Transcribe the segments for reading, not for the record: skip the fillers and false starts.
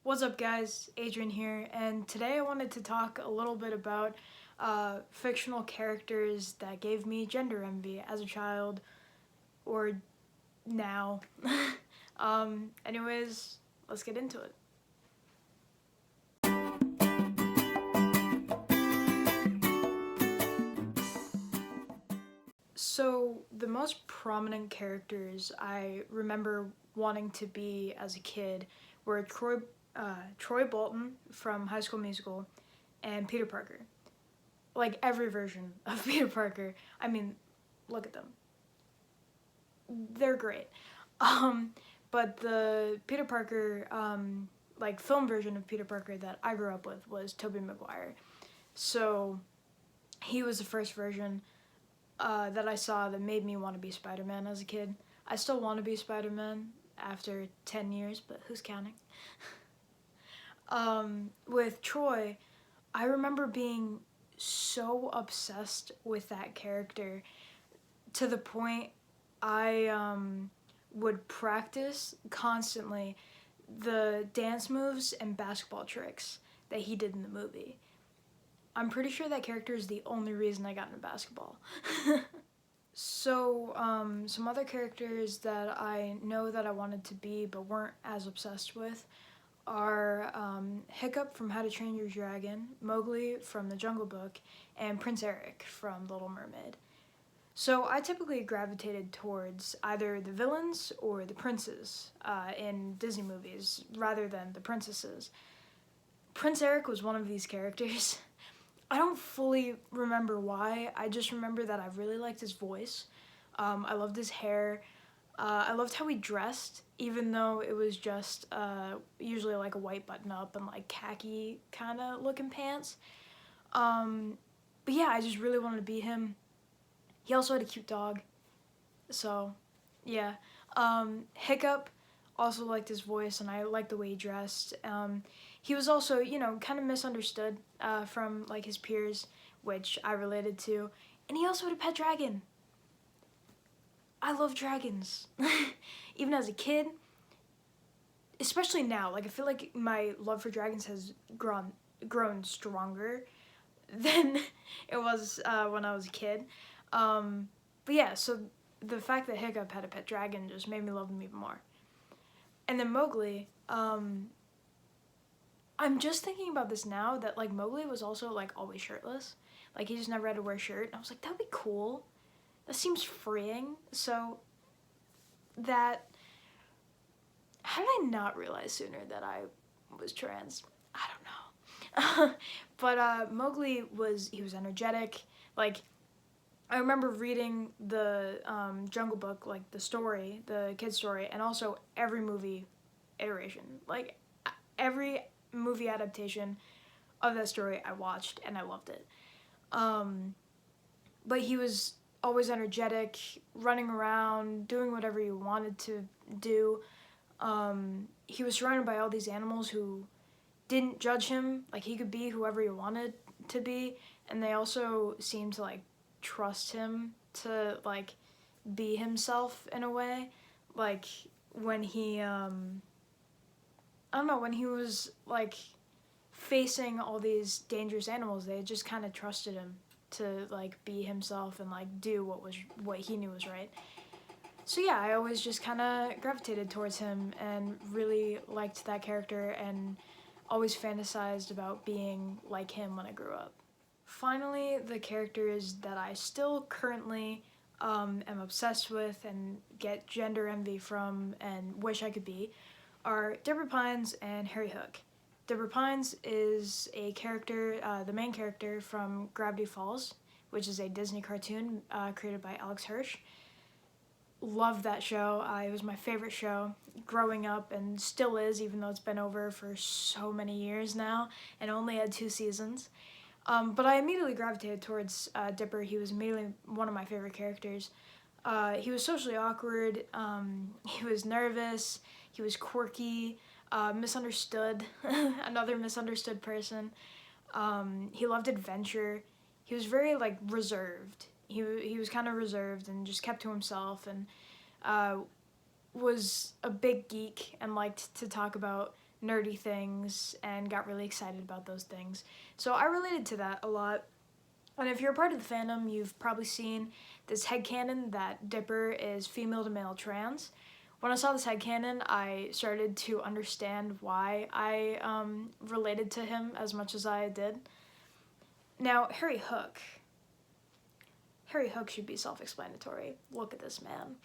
What's up, guys? Adrian here, and today I wanted to talk a little bit about fictional characters that gave me gender envy as a child or now. Anyways, let's get into it. So, the most prominent characters I remember wanting to be as a kid were Troy Bolton from High School Musical and Peter Parker. Like every version of Peter Parker. I mean, look at them. They're great. But the Peter Parker, like film version of Peter Parker that I grew up with was Tobey Maguire. So he was the first version that I saw that made me want to be Spider-Man as a kid. I still want to be Spider-Man after 10 years, but who's counting? With Troy, I remember being so obsessed with that character to the point I would practice constantly the dance moves and basketball tricks that he did in the movie. I'm pretty sure that character is the only reason I got into basketball. So, some other characters that I know that I wanted to be but weren't as obsessed with are Hiccup from How to Train Your Dragon, Mowgli from The Jungle Book, and Prince Eric from Little Mermaid. So I typically gravitated towards either the villains or the princes in Disney movies rather than the princesses. Prince Eric was one of these characters. I don't fully remember why. I just remember that I really liked his voice. I loved his hair. I loved how he dressed, even though it was just usually like a white button-up and like khaki kind of looking pants. But yeah, I just really wanted to be him. He also had a cute dog, so yeah. Hiccup, also liked his voice, and I liked the way he dressed. He was also, kind of misunderstood from like his peers, which I related to. And he also had a pet dragon. I love dragons. Even as a kid, especially now, like I feel like my love for dragons has grown stronger than it was when I was a kid. But yeah, so the fact that Hiccup had a pet dragon just made me love him even more. And then Mowgli, I'm just thinking about this now that like Mowgli was also like always shirtless. Like he just never had to wear a shirt. And I was like, that'd be cool. That seems freeing. So that, how did I not realize sooner that I was trans? I don't know. But Mowgli was energetic. Like I remember reading the Jungle Book, like the story, the kid's story, and also every movie iteration. Like every movie adaptation of that story I watched, and I loved it. But he was always energetic, running around, doing whatever he wanted to do. He was surrounded by all these animals who didn't judge him. Like he could be whoever he wanted to be, and they also seemed to like trust him to like be himself in a way. Like when he I don't know, when he was like facing all these dangerous animals, they just kind of trusted him to like be himself and like do what he knew was right. So yeah, I always just kind of gravitated towards him and really liked that character and always fantasized about being like him when I grew up. Finally, the characters that I still currently am obsessed with and get gender envy from and wish I could be are Deborah Pines and Harry Hook. Deborah Pines is a character, the main character from Gravity Falls, which is a Disney cartoon created by Alex Hirsch. Loved that show. It was my favorite show growing up and still is, even though it's been over for so many years now and only had 2 seasons. But I immediately gravitated towards Dipper. He was immediately one of my favorite characters. He was socially awkward, he was nervous, he was quirky, misunderstood, another misunderstood person. He loved adventure. He was very like reserved. He was kind of reserved and just kept to himself and was a big geek and liked to talk about nerdy things and got really excited about those things. So I related to that a lot. And if you're a part of the fandom, you've probably seen this headcanon that Dipper is female to male trans. When I saw this headcanon, I started to understand why I related to him as much as I did. Now, Harry Hook should be self-explanatory. Look at this man.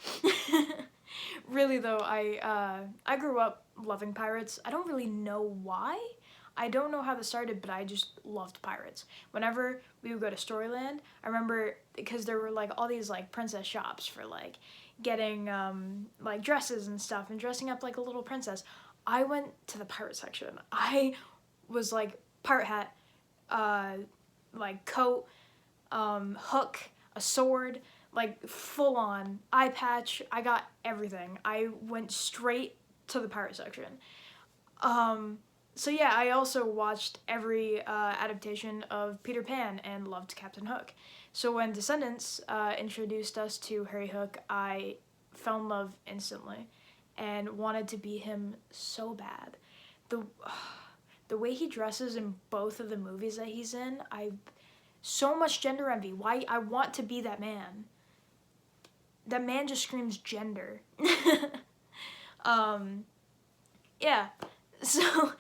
Really though, I grew up loving pirates. I don't really know why. I don't know how this started, but I just loved pirates. Whenever we would go to Storyland, I remember, because there were like all these like princess shops for like getting like dresses and stuff and dressing up like a little princess. I went to the pirate section. I was like pirate hat, like coat, hook, a sword, like full on eye patch. I got everything. I went straight to the pirate section. So yeah, I also watched every adaptation of Peter Pan and loved Captain Hook. So when Descendants introduced us to Harry Hook, I fell in love instantly and wanted to be him so bad. The way he dresses in both of the movies that he's in, so much gender envy. Why? I want to be that man. That man just screams gender. Yeah, so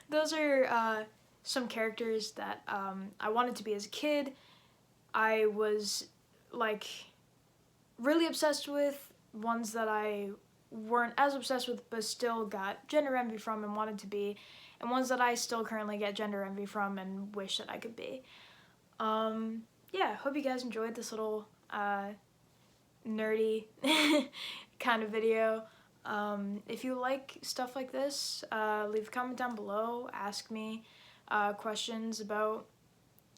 those are some characters that I wanted to be as a kid. I was like really obsessed with, ones that I weren't as obsessed with but still got gender envy from and wanted to be, and ones that I still currently get gender envy from and wish that I could be. Yeah, hope you guys enjoyed this little nerdy kind of video. If you like stuff like this, leave a comment down below, ask me questions about,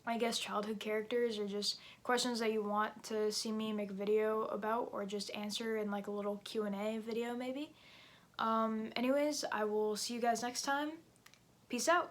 I guess, childhood characters, or just questions that you want to see me make a video about, or just answer in like a little Q&A video maybe. Anyways, I will see you guys next time. Peace out.